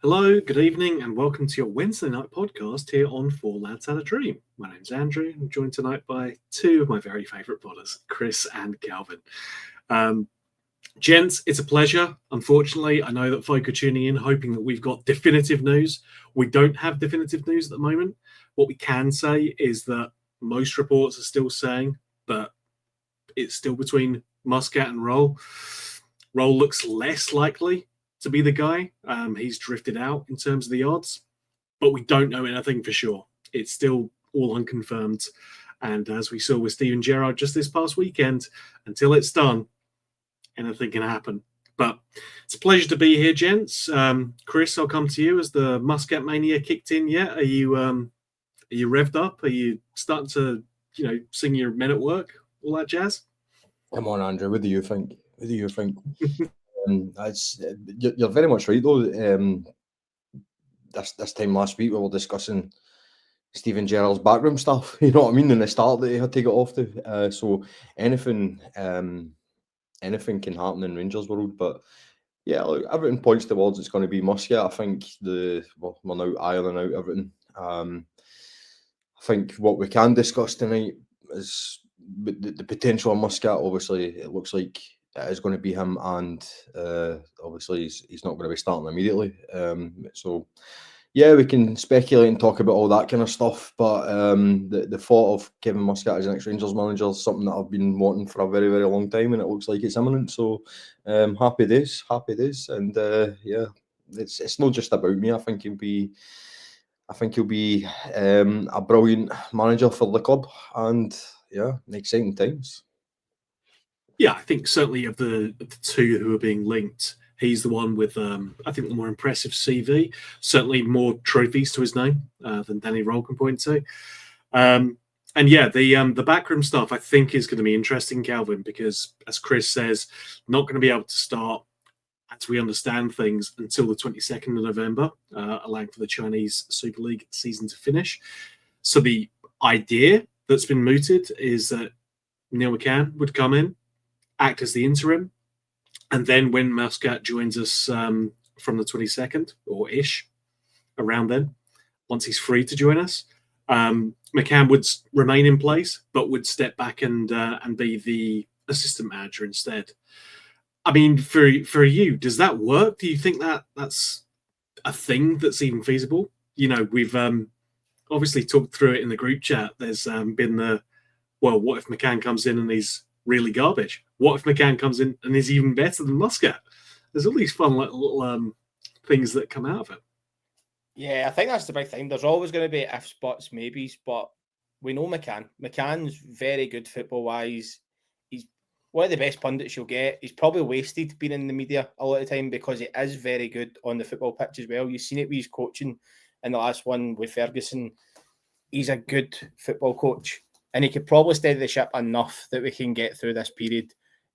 Hello, good evening, and welcome to your Wednesday night podcast here on Four Lads Had a Dream. My name's Andrew. I'm joined tonight by two of my very favourite podders, Chris and Calvin. Gents, it's a pleasure. Unfortunately, I know that folk are tuning in hoping that we've got definitive news. We don't have definitive news at the moment. What we can say is that most reports are still saying that it's still between Muscat and Roll. Roll looks less likely to be the guy. He's drifted out in terms of the odds, but we don't know anything for sure. It's still all unconfirmed. And as we saw with Steven Gerrard just this past weekend, until it's done, anything can happen. But it's a pleasure to be here, gents. Chris, I'll come to you. Has the Muscat mania kicked in yet? Are you revved up? Are you starting to, sing your men at work, all that jazz? Come on, Andrew. What do you think? You're very much right, though. This time last week, we were discussing Steven Gerrard's backroom stuff. You know what I mean? And the start that he had to get off to. So anything can happen in Rangers world. But yeah, look, everything points towards it's going to be Muscat. I think we're now ironing out everything. I think what we can discuss tonight is the potential of Muscat. Obviously, it looks like it is going to be him, and obviously he's not going to be starting immediately. So yeah, we can speculate and talk about all that kind of stuff. But the thought of Kevin Muscat as an ex-Rangers manager is something that I've been wanting for a very, very long time, and it looks like it's imminent. So happy days, and yeah, it's not just about me. I think he'll be a brilliant manager for the club, and yeah, exciting times. Yeah, I think certainly of the two who are being linked, he's the one with, I think, the more impressive CV. Certainly more trophies to his name than Danny Roll can point to. And yeah, the backroom stuff I think is going to be interesting, Calvin, because as Chris says, not going to be able to start, as we understand things, until the 22nd of November, allowing for the Chinese Super League season to finish. So the idea that's been mooted is that Neil McCann would come in, act as the interim, and then when Muscat joins us from the 22nd or ish, around then, once he's free to join us, McCann would remain in place but would step back and be the assistant manager instead. I mean, for you, does that work? Do you think that's a thing that's even feasible? We've obviously talked through it in the group chat. There's been what if McCann comes in and he's really garbage? What if McCann comes in and is even better than Muscat? There's all these fun little things that come out of it. Yeah, I think that's the big thing. There's always going to be if spots, maybes, but we know McCann. McCann's very good football-wise. He's one of the best pundits you'll get. He's probably wasted being in the media a lot of the time because he is very good on the football pitch as well. You've seen it with his coaching in the last one with Ferguson. He's a good football coach, and he could probably steady the ship enough that we can get through this period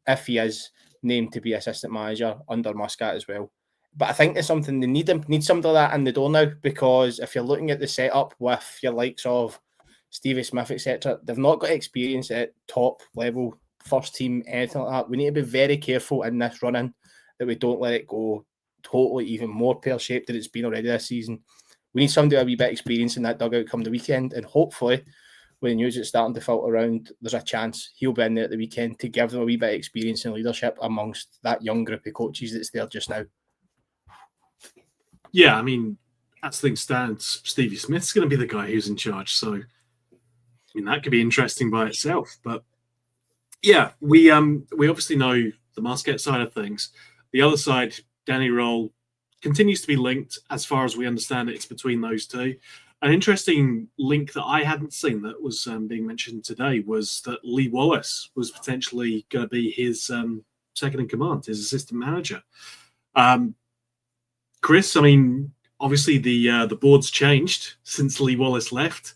if he is named to be assistant manager under Muscat as well. But I think there's something they need something like that in the door now, because if you're looking at the setup with your likes of Stevie Smith, etc., they've not got experience at top level, first team, anything like that. We need to be very careful in this run-in that we don't let it go totally even more pear-shaped than it's been already this season. We need somebody with a wee bit of experience in that dugout come the weekend, and hopefully when the news is starting to filter around, there's a chance he'll be in there at the weekend to give them a wee bit of experience and leadership amongst that young group of coaches that's there just now. Yeah, I mean, as things stand, Stevie Smith's going to be the guy who's in charge. So, I mean, that could be interesting by itself. But yeah, we obviously know the Muscat side of things. The other side, Danny Roll, continues to be linked. As far as we understand it, it's between those two. An interesting link that I hadn't seen that was being mentioned today was that Lee Wallace was potentially going to be his second in command, his assistant manager. Chris, I mean, obviously the board's changed since Lee Wallace left,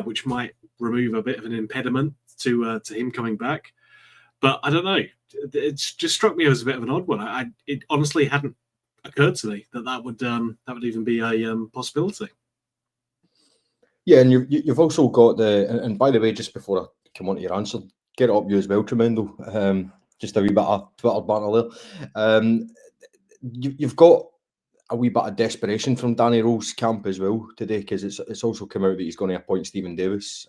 which might remove a bit of an impediment to him coming back. But I don't know. It's just struck me as a bit of an odd one. It honestly hadn't occurred to me that would even be a possibility. Yeah, and you've also got and by the way, just before I come on to your answer, get it up you as well, Tremendo. Just a wee bit of Twitter banter there. You've got a wee bit of desperation from Danny Rowe's camp as well today, because it's also come out that he's going to appoint Stephen Davis.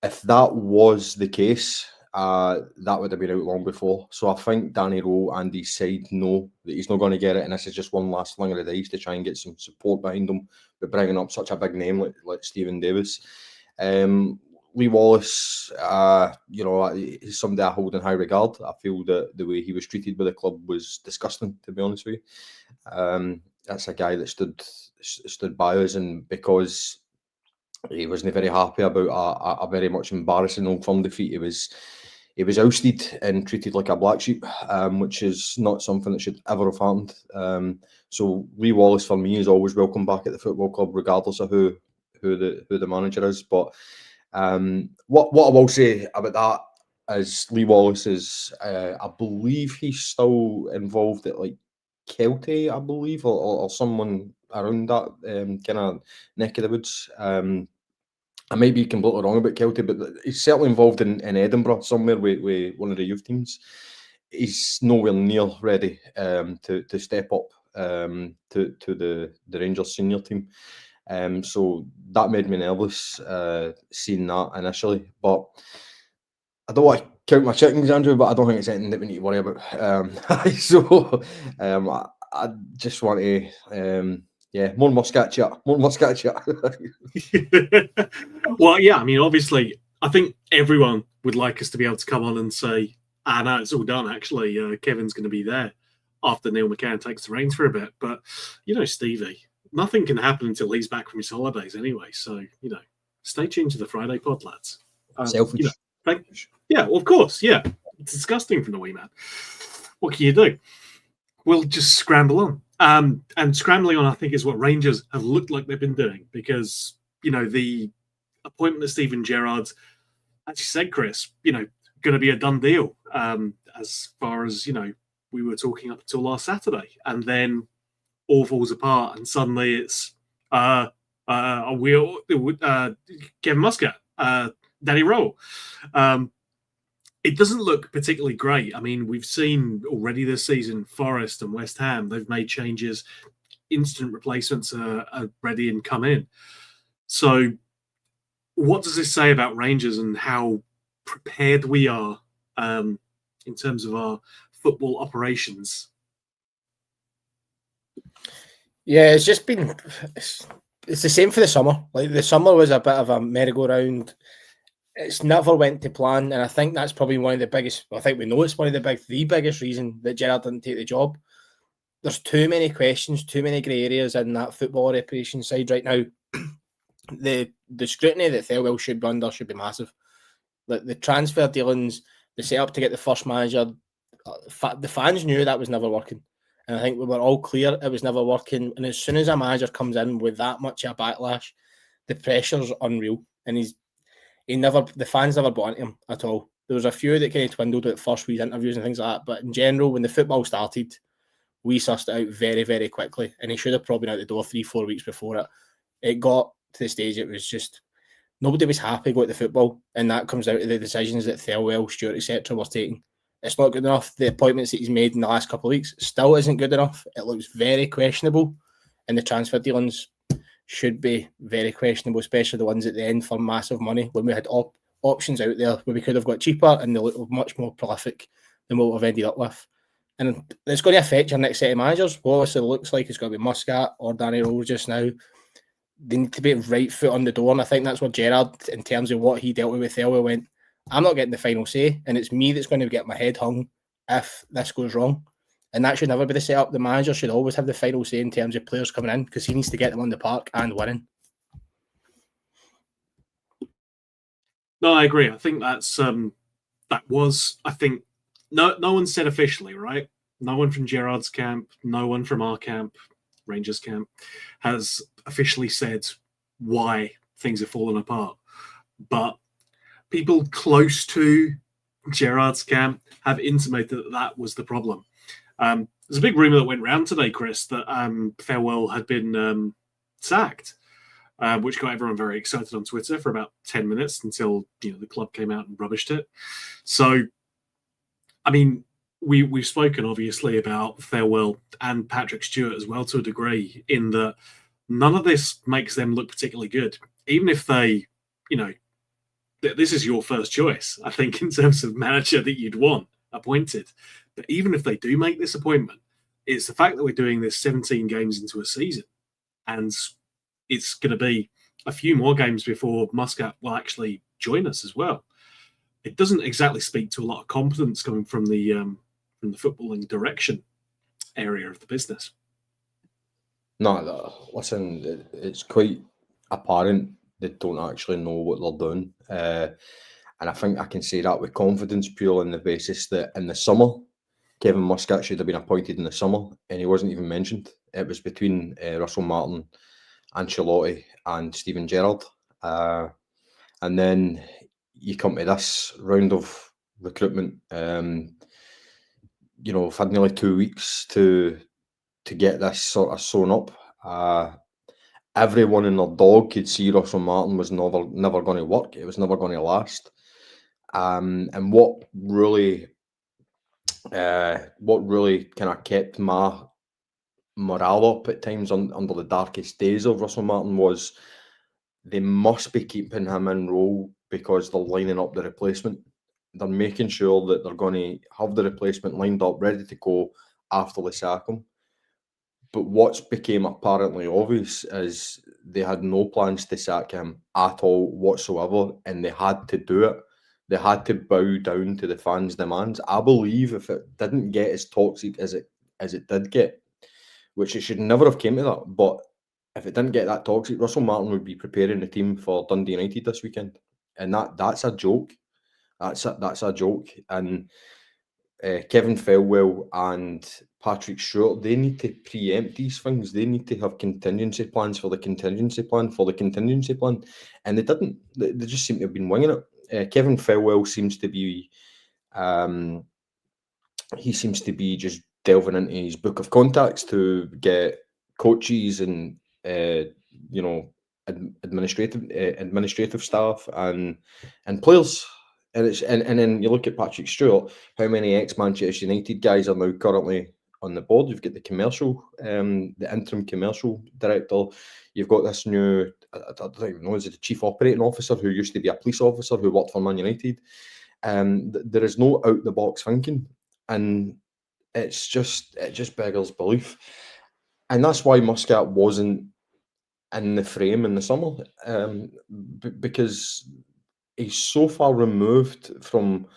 If that was the case, that would have been out long before. So I think Danny Rowe and his side know that he's not going to get it, and this is just one last fling of the dice to try and get some support behind him, but bringing up such a big name like Stephen Davis. Lee Wallace, is somebody I hold in high regard. I feel that the way he was treated by the club was disgusting, to be honest with you. That's a guy that stood by us, and because he wasn't very happy about a very much embarrassing Old Firm defeat, he was ousted and treated like a black sheep, which is not something that should ever have happened. So Lee Wallace for me is always welcome back at the football club, regardless of who the manager is. But what I will say about that is Lee Wallace is, I believe he's still involved at like Kelty, I believe, or someone around that kind of neck of the woods. I may be completely wrong about Kelty, but he's certainly involved in Edinburgh somewhere with one of the youth teams. He's nowhere near ready to step up to the Rangers senior team. So that made me nervous seeing that initially. But I don't want to count my chickens, Andrew, but I don't think it's anything that we need to worry about. I just want to, more Muscat chat. Well, yeah, I mean, obviously, I think everyone would like us to be able to come on and say, no, it's all done, actually. Kevin's going to be there after Neil McCann takes the reins for a bit. But, Stevie, nothing can happen until he's back from his holidays anyway. So, stay tuned to the Friday pod, lads. Selfish. Yeah, well, of course. Yeah. It's disgusting from the wee man. What can you do? We'll just scramble on. And scrambling on, I think, is what Rangers have looked like they've been doing, because, the appointment of Steven Gerrard's, as you said, Chris, going to be a done deal as far as, we were talking up until last Saturday. And then all falls apart, and suddenly it's Kevin Muscat, Danny Rowe. It doesn't look particularly great. I mean, we've seen already this season, Forest and West Ham, they've made changes. Instant replacements are ready and come in. So what does this say about Rangers and how prepared we are in terms of our football operations? Yeah, it's just been... It's the same for the summer. Like, the summer was a bit of a merry-go-round. It's never went to plan, and I think that's probably one of the biggest. I think we know it's one of the biggest reason that Gerrard didn't take the job. There's too many questions, too many grey areas in that football operations side right now. The scrutiny that Thelwell should be under should be massive. Like the transfer dealings, the setup to get the first manager, the fans knew that was never working, and I think we were all clear it was never working. And as soon as a manager comes in with that much of a backlash, the pressure's unreal, and the fans never bought into him at all. There was a few that kind of dwindled at first with interviews and things like that, but in general, when the football started, we sussed it out very, very quickly, and he should have probably been out the door 3-4 weeks before it. It got to the stage it was just nobody was happy going to the football, and that comes out of the decisions that Thelwell, Stewart, etc. were taking. It's not good enough. The appointments that he's made in the last couple of weeks still isn't good enough. It looks very questionable, and the transfer dealings should be very questionable, especially the ones at the end for massive money, when we had options out there where we could have got cheaper and they look much more prolific than what we've ended up with. And it's going to affect your next set of managers. What it looks like it's going to be Muscat or Danny Rowe just now. They need to be right foot on the door, and I think that's where Gerrard, in terms of what he dealt with Thelwell, went, I'm not getting the final say, and it's me that's going to get my head hung if this goes wrong. And that should never be the setup. The manager should always have the final say in terms of players coming in, because he needs to get them on the park and winning. No, I agree. I think that's I think no one said officially, right? No one from Gerrard's camp, no one from our camp, Rangers camp, has officially said why things have fallen apart. But people close to Gerrard's camp have intimated that was the problem. There's a big rumour that went round today, Chris, that Thelwell had been sacked, which got everyone very excited on Twitter for about 10 minutes until the club came out and rubbished it. So, I mean, we've spoken obviously about Thelwell and Patrick Stewart as well to a degree, in that none of this makes them look particularly good, even if they, this is your first choice, I think, in terms of manager that you'd want appointed. But even if they do make this appointment, it's the fact that we're doing this 17 games into a season, and it's going to be a few more games before Muscat will actually join us as well. It doesn't exactly speak to a lot of competence coming from the footballing direction area of the business. No, listen, it's quite apparent they don't actually know what they're doing. And I think I can say that with confidence, purely on the basis that in the summer, Kevin Muscat should have been appointed in the summer, and he wasn't even mentioned. It was between Russell Martin, Ancelotti, and Steven Gerrard. And then you come to this round of recruitment. We've had nearly 2 weeks to get this sort of sewn up. Everyone and their dog could see Russell Martin was never going to work. It was never going to last. And what really kind of kept my morale up at times under the darkest days of Russell Martin was they must be keeping him in role because they're lining up the replacement. They're making sure that they're going to have the replacement lined up, ready to go after they sack him. But what's became apparently obvious is they had no plans to sack him at all whatsoever, and they had to do it. They had to bow down to the fans' demands. I believe if it didn't get as toxic as it did get, which it should never have came to that, but if it didn't get that toxic, Russell Martin would be preparing the team for Dundee United this weekend, and that's a joke. That's a joke. And Kevin Thelwell and Patrick Stewart, they need to preempt these things. They need to have contingency plans for the contingency plan for the contingency plan, and they didn't. They just seem to have been winging it. Kevin Thelwell seems to be, just delving into his book of contacts to get coaches and administrative staff and players. And then you look at Patrick Stewart, how many ex-Manchester United guys are now currently on the board? You've got the interim commercial director. You've got this new, I don't even know, is it the chief operating officer who used to be a police officer who worked for Man United? There is no out-the-box thinking, and it just beggars belief. And that's why Muscat wasn't in the frame in the summer, because he's so far removed from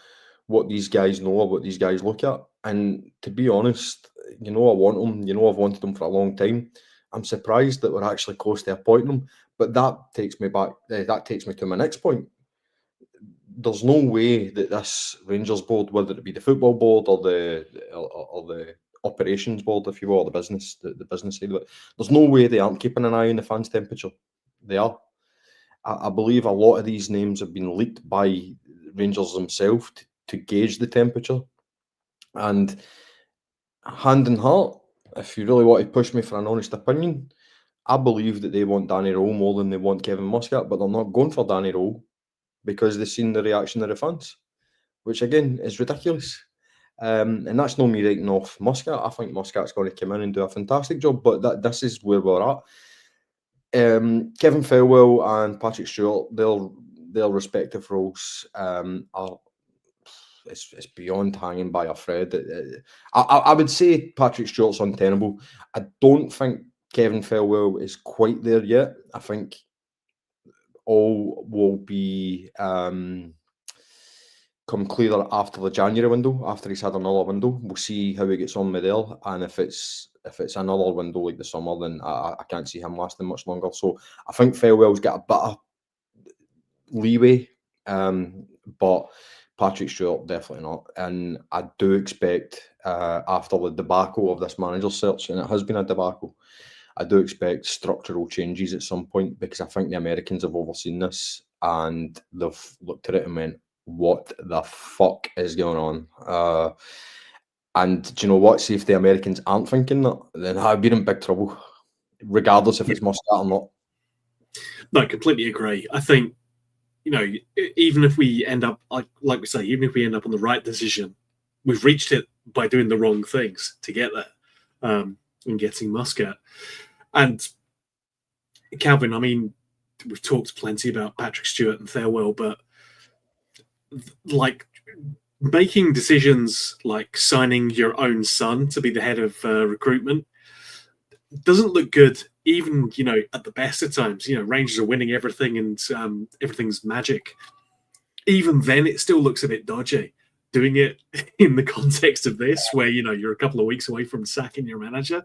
what these guys know or what these guys look at. And to be honest, I want him. I've wanted him for a long time. I'm surprised that we're actually close to appointing him. But that takes me back. That takes me to my next point. There's no way that this Rangers board, whether it be the football board or the operations board, if you will, or the business side of it, there's no way they aren't keeping an eye on the fans' temperature. They are. I believe a lot of these names have been leaked by Rangers themselves to gauge the temperature. And hand in heart, if you really want to push me for an honest opinion, I believe that they want Danny Rowe more than they want Kevin Muscat, but they're not going for Danny Rowe because they've seen the reaction of the fans, which again is ridiculous. And that's not me writing off Muscat. I think Muscat's going to come in and do a fantastic job, but this is where we're at. Kevin Thelwell and Patrick Stewart, their respective roles are it's beyond hanging by a thread. I would say Patrick Stewart's untenable. I don't think Kevin Thelwell is quite there yet. I think all will be come clearer after the January window, after he's had another window. We'll see how he gets on with there, and if it's another window like the summer, then I can't see him lasting much longer. So I think Thelwell's got a bit of leeway, but Patrick Stewart definitely not. And I do expect after the debacle of this manager search, and it has been a debacle, I do expect structural changes at some point, because I think the Americans have overseen this and they've looked at it and went, what the fuck is going on? And do you know what? See, if the Americans aren't thinking that, then I've been in big trouble, regardless if it's Muscat or not. No, completely agree. I think, even if we end up, like we say, even if we end up on the right decision, we've reached it by doing the wrong things to get there, and getting Muscat. And Calvin, I mean, we've talked plenty about Patrick Stewart and Thelwell, but like making decisions like signing your own son to be the head of recruitment doesn't look good, even, you know, at the best of times. You know, Rangers are winning everything and everything's magic. Even then, it still looks a bit dodgy. Doing it in the context of this, where, you know, you're a couple of weeks away from sacking your manager,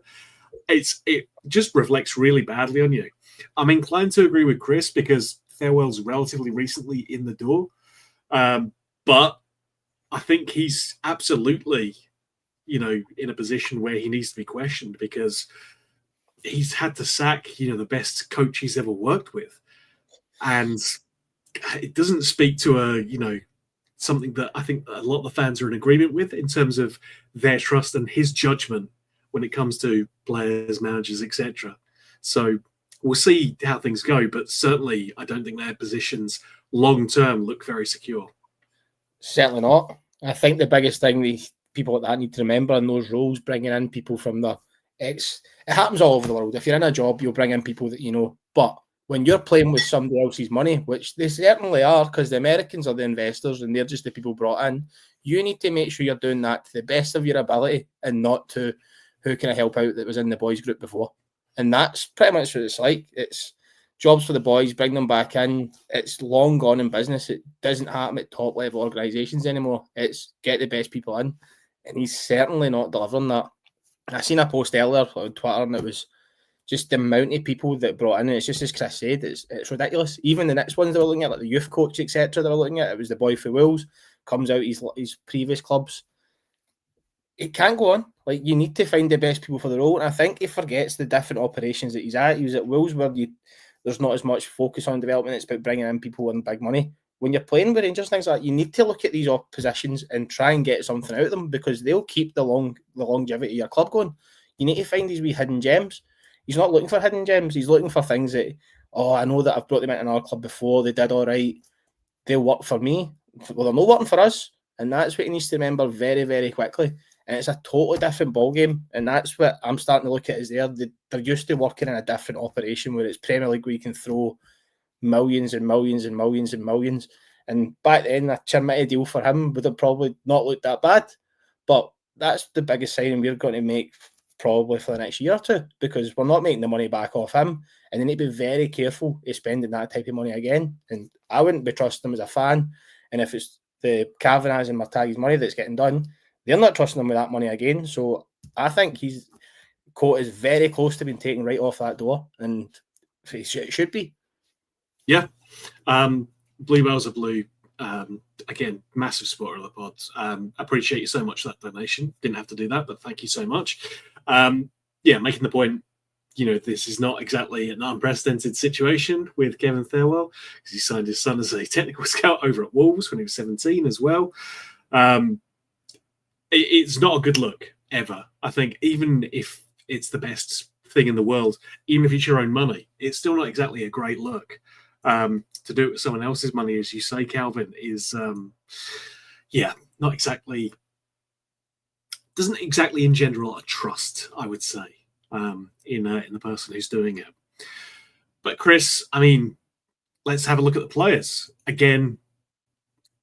it just reflects really badly on you. I'm inclined to agree with Chris because Thelwell's relatively recently in the door, but I think he's absolutely, you know, in a position where he needs to be questioned because he's had to sack, you know, the best coach he's ever worked with, and it doesn't speak to you know, something that I think a lot of the fans are in agreement with in terms of their trust and his judgment when it comes to players, managers, etc. So we'll see how things go, but certainly I don't think their positions long term look very secure. Certainly not. I think the biggest thing the people like that need to remember in those roles, bringing in people from the it happens all over the world. If you're in a job, you'll bring in people that you know. But when you're playing with somebody else's money, which they certainly are, because the Americans are the investors and they're just the people brought in, you need to make sure you're doing that to the best of your ability and not to who can I help out that was in the boys group before. And that's pretty much what it's like. It's jobs for the boys, bring them back in. It's long gone in business. It doesn't happen at top level organisations anymore. It's get the best people in. And he's certainly not delivering that. I seen a post earlier on Twitter and it was just the amount of people that brought in. And it's just as Chris said, it's ridiculous. Even the next ones they were looking at, like the youth coach, etc., they were looking at, it was the boy for Wolves, comes out his previous clubs. It can't go on. Like, you need to find the best people for the role. And I think he forgets the different operations that he's at. He was at Wolves where there's not as much focus on development. It's about bringing in people and big money. When you're playing with Rangers, things like that, you need to look at these positions and try and get something out of them because they'll keep the longevity of your club going. You need to find these wee hidden gems. He's not looking for hidden gems. He's looking for things that, I know that I've brought them into our club before. They did all right. They'll work for me. Well, they're not working for us. And that's what he needs to remember very, very quickly. And it's a totally different ballgame. And that's what I'm starting to look at is they're used to working in a different operation where it's Premier League where you can throw millions and millions and millions and millions. And back then, a Chermiti deal for him would have probably not looked that bad. But that's the biggest signing we're going to make probably for the next year or two because we're not making the money back off him. And they need to be very careful of spending that type of money again. And I wouldn't be trusting them as a fan. And if it's the Kavanagh's and Martagi's money that's getting done, they're not trusting him with that money again. So I think his coat is very close to being taken right off that door. And it should be. Yeah. Blue Whales are blue. Again, massive supporter of the pod. Appreciate you so much for that donation. Didn't have to do that, but thank you so much. Making the point, you know, this is not exactly an unprecedented situation with Kevin Thelwell because he signed his son as a technical scout over at Wolves when he was 17 as well. It's not a good look ever. I think even if it's the best thing in the world, even if it's your own money, it's still not exactly a great look. To do it with someone else's money, as you say, Calvin, is not exactly, doesn't exactly engender a lot of trust, I would say, in the person who's doing it. But Chris, I mean, let's have a look at the players. Again,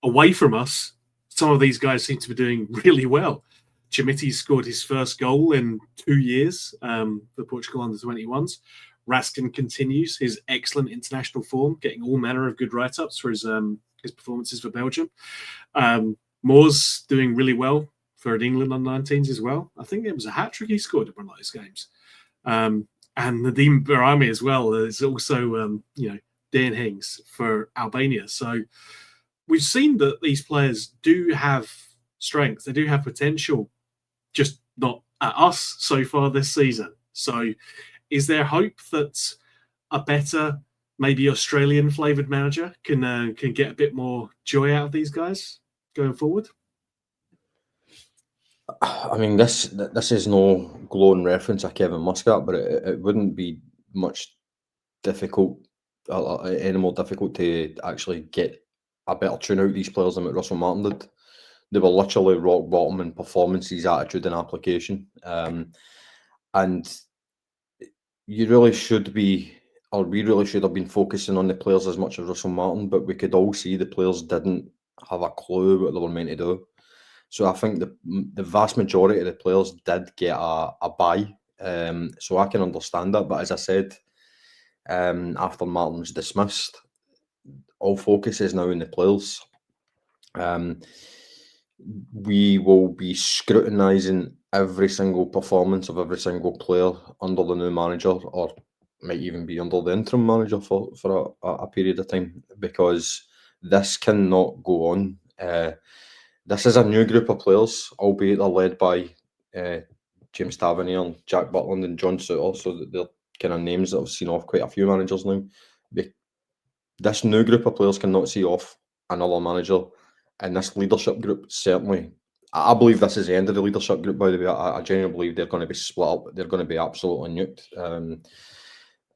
away from us, some of these guys seem to be doing really well. Chermiti scored his first goal in 2 years for Portugal under-21s. Raskin continues his excellent international form, getting all manner of good write-ups for his performances for Belgium. Moore's doing really well for England under-19s as well. I think it was a hat-trick he scored in one of those games. And Nadim Barami as well is also, Dan Hings for Albania. So we've seen that these players do have strength. They do have potential, just not at us so far this season. So is there hope that a better, maybe Australian flavoured manager can get a bit more joy out of these guys going forward? I mean, this is no glowing reference of Kevin Muscat, but it wouldn't be much difficult, any more difficult to actually get a better tune out of these players than what Russell Martin did. They were literally rock bottom in performances, attitude, and application. And you really should be, or we really should have been focusing on the players as much as Russell Martin, but we could all see the players didn't have a clue what they were meant to do. So I think the vast majority of the players did get a bye. So I can understand that. But as I said, after Martin was dismissed, all focus is now on the players. We will be scrutinising every single performance of every single player under the new manager, or might even be under the interim manager for a period of time, because this cannot go on. This is a new group of players, albeit they're led by James Tavernier and Jack Butland and John Souttar, so that they're kind of names that have seen off quite a few managers now. This new group of players cannot see off another manager, and this leadership group certainly. I believe this is the end of the leadership group, by the way. I genuinely believe they're going to be split up. They're going to be absolutely nuked.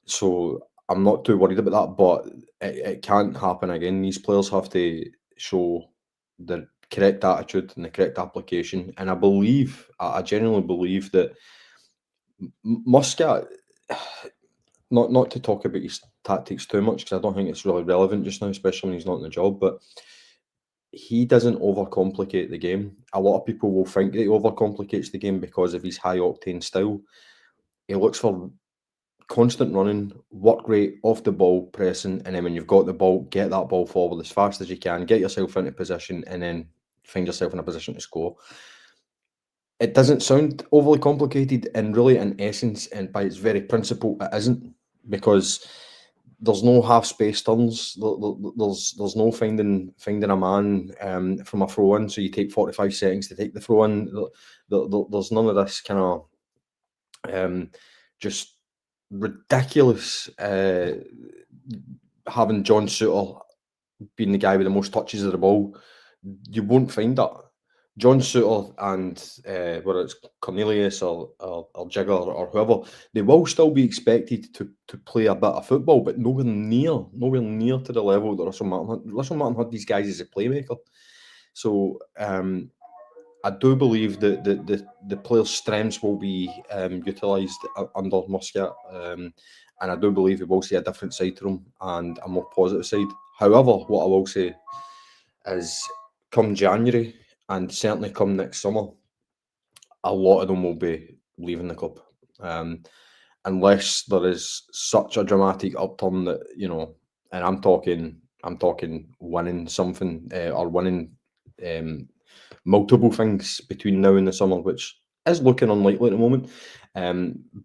So I'm not too worried about that, but it can't happen again. These players have to show the correct attitude and the correct application. And I genuinely believe that Muscat, not to talk about his tactics too much, because I don't think it's really relevant just now, especially when he's not in the job, but he doesn't overcomplicate the game. A lot of people will think that he overcomplicates the game because of his high octane style. He looks for constant running, work rate, off the ball, pressing, and then when you've got the ball, get that ball forward as fast as you can, get yourself into position, and then find yourself in a position to score. It doesn't sound overly complicated, and really, in essence, and by its very principle, it isn't, because there's no half space turns. There's no finding a man from a throw in, so you take 45 seconds to take the throw in. There's none of this kind of just ridiculous having John Souttar being the guy with the most touches of the ball. You won't find that. John Souttar and whether it's Cornelius or Jigger or whoever, they will still be expected to play a bit of football, but nowhere near to the level that Russell Martin had. Russell Martin had these guys as a playmaker. So I do believe that the players' strengths will be utilised under Muscat, and I do believe we will see a different side to him and a more positive side. However, what I will say is, come January, and certainly come next summer, a lot of them will be leaving the club, unless there is such a dramatic upturn that, and I'm talking winning something or winning multiple things between now and the summer, which is looking unlikely at the moment.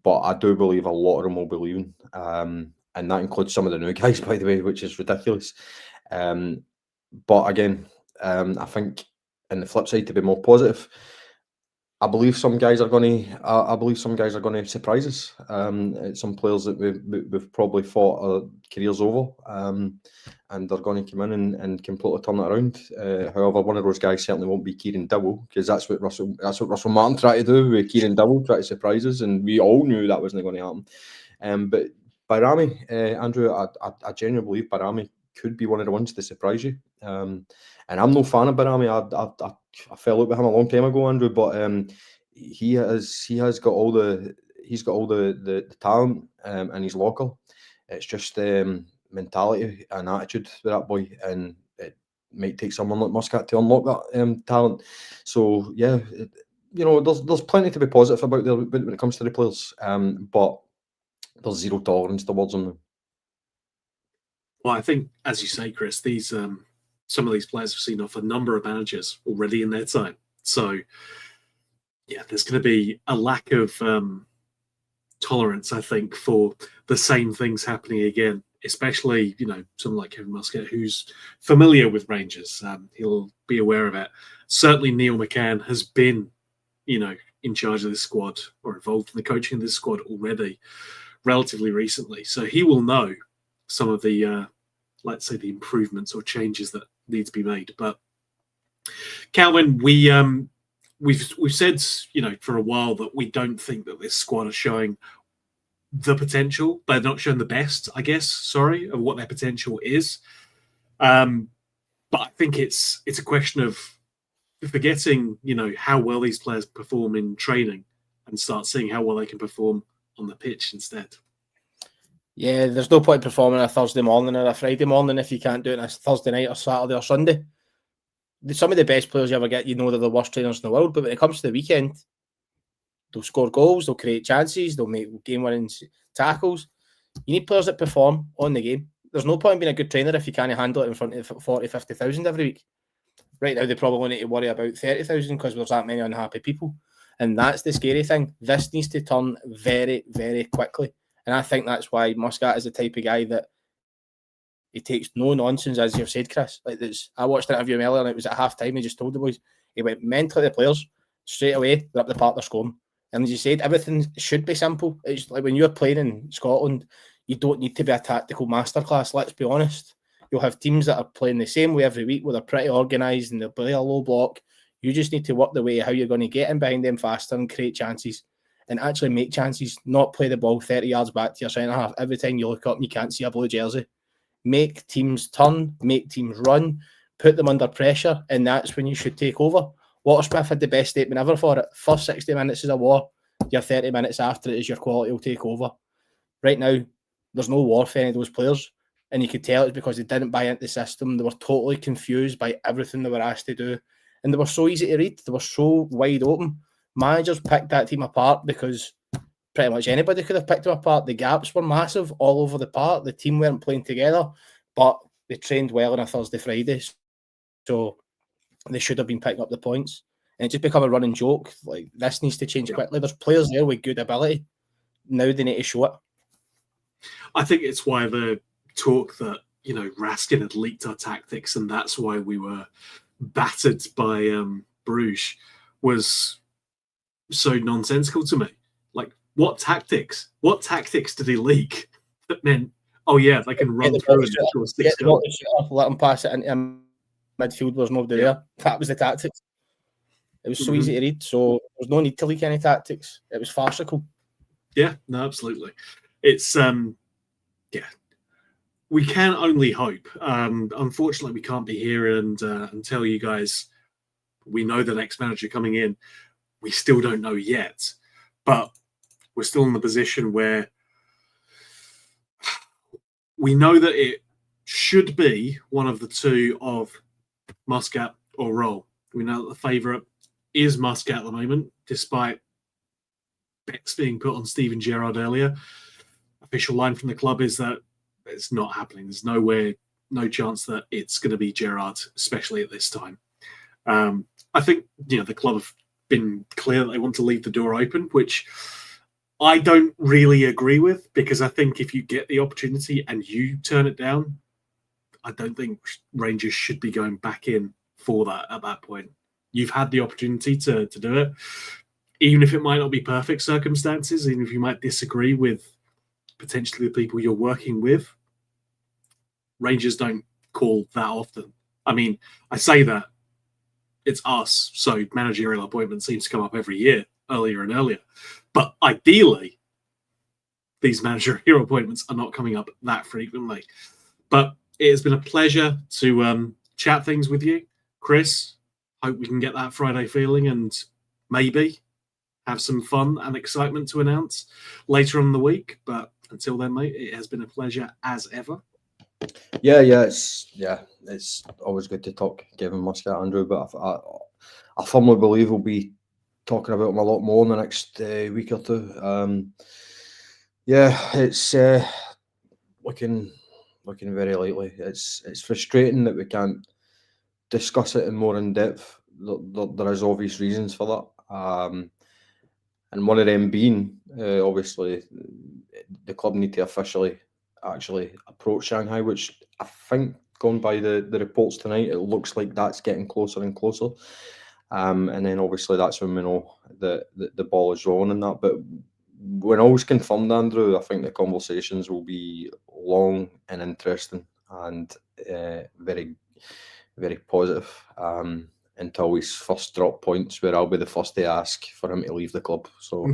But I do believe a lot of them will be leaving, and that includes some of the new guys, by the way, which is ridiculous. But again, I think, on the flip side, to be more positive, I believe some guys are going to surprise us. Some players that we've probably thought our careers over, and they're going to come in and completely turn it around. However, one of those guys certainly won't be Kieran Dowell, because that's what Russell Martin tried to do with Kieran Dowell, try to surprise us, and we all knew that wasn't going to happen. But Barami, Andrew, I genuinely believe Barami could be one of the ones to surprise you. And I'm no fan of Barami. I fell out with him a long time ago, Andrew, but he has got all the talent in his locker. It's just mentality and attitude with that boy, and it might take someone like Muscat to unlock that talent. So yeah, there's plenty to be positive about there when it comes to the players, but there's zero tolerance towards them now. Well, I think, as you say, Chris, these some of these players have seen off a number of managers already in their time. So, yeah, there's going to be a lack of tolerance, I think, for the same things happening again. Especially, someone like Kevin Muscat, who's familiar with Rangers. He'll be aware of it. Certainly, Neil McCann has been, in charge of this squad or involved in the coaching of this squad already, relatively recently. So he will know some of the, let's say, the improvements or changes that need to be made. But Calvin, we've said, for a while that we don't think that this squad is showing the potential. They're not showing the best, I guess, of what their potential is. But I think it's a question of forgetting, how well these players perform in training and start seeing how well they can perform on the pitch instead. Yeah, there's no point performing on a Thursday morning or a Friday morning if you can't do it on a Thursday night or Saturday or Sunday. Some of the best players you ever get, they're the worst trainers in the world, but when it comes to the weekend, they'll score goals, they'll create chances, they'll make game-winning tackles. You need players that perform on the game. There's no point being a good trainer if you can't handle it in front of 40, 50,000 every week. Right now, they probably need to worry about 30,000 because there's that many unhappy people. And that's the scary thing. This needs to turn very, very quickly. And I think that's why Muscat is the type of guy that he takes no nonsense, as you've said, Chris. Like this, I watched an interview of him earlier and it was at half time. He just told the boys, he went mentally to the players straight away, they're up the park, they're scoring. And as you said, everything should be simple. It's like when you're playing in Scotland, you don't need to be a tactical masterclass, let's be honest. You'll have teams that are playing the same way every week where they're pretty organised and they'll play a low block. You just need to work the way how you're going to get in behind them faster and create chances and actually make chances, not play the ball 30 yards back to your centre half. Every time you look up and you can't see a blue jersey. Make teams turn, make teams run, put them under pressure, and that's when you should take over. Watersmith had the best statement ever for it. First 60 minutes is a war. Your 30 minutes after it is your quality will take over. Right now, there's no war for any of those players. And you could tell it's because they didn't buy into the system. They were totally confused by everything they were asked to do. And they were so easy to read. They were so wide open. Managers picked that team apart because pretty much anybody could have picked them apart. The gaps were massive all over the park. The team weren't playing together, but they trained well on a Thursday, Friday. So they should have been picking up the points. And it just become a running joke. Like, this needs to change quickly. There's players there with good ability. Now they need to show it. I think it's why the talk that, Raskin had leaked our tactics and that's why we were battered by Bruges was so nonsensical to me. Like, what tactics? What tactics did he leak that meant, oh yeah, they can run through and score 6 goals? Let them pass it into midfield. There's nobody there. That was the tactics. It was so easy to read, so there's no need to leak any tactics. It was farcical. Yeah, no, absolutely. It's we can only hope. Unfortunately, we can't be here and tell you guys we know the next manager coming in. We still don't know yet, but we're still in the position where we know that it should be one of the two of Muscat or Roll. We know that the favourite is Muscat at the moment, despite bets being put on Steven Gerrard earlier. Official line from the club is that it's not happening. There's no chance that it's going to be Gerrard, especially at this time. I think the club have been clear that they want to leave the door open, which I don't really agree with, because I think if you get the opportunity and you turn it down, I don't think Rangers should be going back in for that at that point. You've had the opportunity to do it, even if it might not be perfect circumstances, even if you might disagree with potentially the people you're working with. Rangers don't call that often. I mean, I say that it's us, so managerial appointments seems to come up every year, earlier and earlier. But ideally, these managerial appointments are not coming up that frequently. But it has been a pleasure to chat things with you, Chris. Hope we can get that Friday feeling and maybe have some fun and excitement to announce later on in the week. But until then, mate, it has been a pleasure as ever. Yeah, it's always good to talk Kevin Muscat, Andrew, but I firmly believe we'll be talking about him a lot more in the next week or two. It's looking very likely. It's frustrating that we can't discuss it in more in depth. There is obvious reasons for that, and one of them being obviously the club need to officially actually approach Shanghai, which I think, going by the reports tonight, it looks like that's getting closer and closer. And then obviously that's when we know that the ball is rolling in that. But when all's confirmed, Andrew, I think the conversations will be long and interesting and very, very positive until we first drop points, where I'll be the first to ask for him to leave the club. So,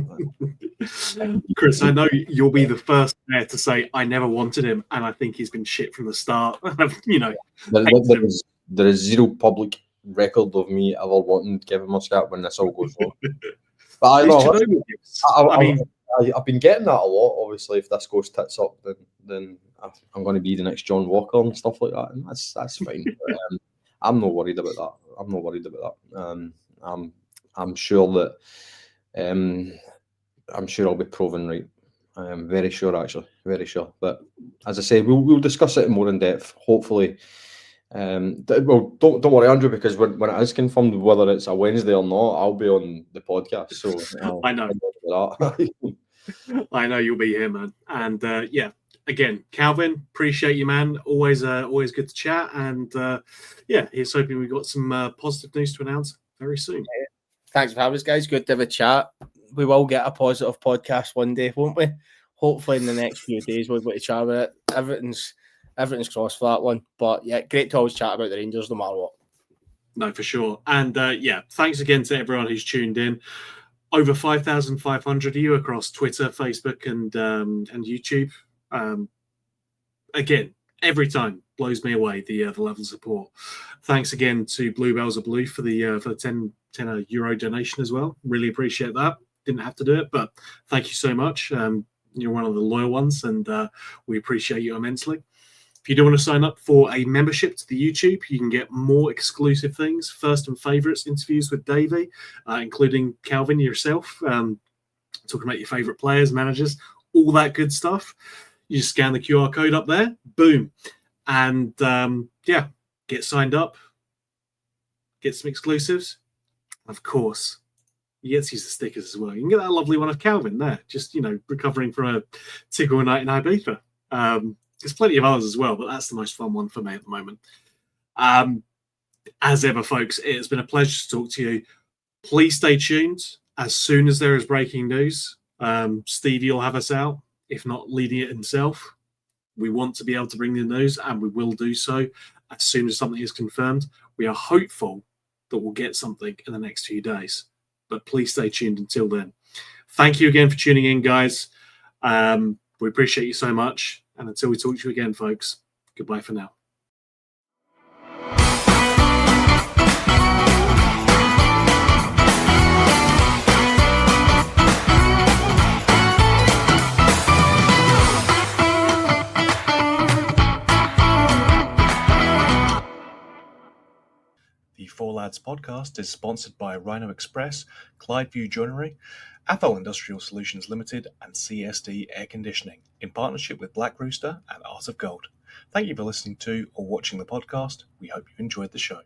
Chris, I know you'll be the first there to say I never wanted him, and I think he's been shit from the start. there is zero public record of me ever wanting Kevin Muscat when this all goes wrong. But I It's know Chernobyl news. I've been getting that a lot. Obviously, if this goes tits up, then I'm going to be the next John Walker and stuff like that, and that's fine. But, I'm not worried about that. I'm not worried about that. I'm sure that I'm sure I'll be proven right. I am very sure, actually, very sure. But as I say, we'll discuss it more in depth. Hopefully, well, don't worry, Andrew, because when it is confirmed whether it's a Wednesday or not, I'll be on the podcast. So I know. I know you'll be here, man. And yeah, again, Calvin, appreciate you, man. Always good to chat. And yeah, here's hoping we've got some positive news to announce very soon. Thanks for having us, guys. Good to have a chat. We will get a positive podcast one day, won't we? Hopefully in the next few days we'll be able to chat about it. Everything's crossed for that one. But yeah, great to always chat about the Rangers no matter what. No, for sure. And yeah, thanks again to everyone who's tuned in. Over 5,500 of you across Twitter, Facebook, and YouTube. Again, every time blows me away the level of support. Thanks again to Bluebells of Blue for the 10 euro donation as well. Really appreciate that. Didn't have to do it, but thank you so much. You're one of the loyal ones, and we appreciate you immensely. If you do want to sign up for a membership to the YouTube, you can get more exclusive things, first and favourites interviews with Davey, including Calvin, yourself, talking about your favourite players, managers, all that good stuff. You just scan the QR code up there, boom. And yeah, get signed up, get some exclusives. Of course, you get to use the stickers as well. You can get that lovely one of Calvin there, just, recovering from a tickle night in Ibiza. There's plenty of others as well, but that's the most fun one for me at the moment. As ever, folks, it's been a pleasure to talk to you. Please stay tuned. As soon as there is breaking news, Stevie will have us out, if not leading it himself. We want to be able to bring the news, and we will do so as soon as something is confirmed. We are hopeful that we'll get something in the next few days, but please stay tuned until then. Thank you again for tuning in, guys. We appreciate you so much. And until we talk to you again, folks, goodbye for now. The Four Lads podcast is sponsored by Rhino Express, Clydeview Joinery, Athol Industrial Solutions Limited, and CSD Air Conditioning, in partnership with Black Rooster and Art of Gold. Thank you for listening to or watching the podcast. We hope you enjoyed the show.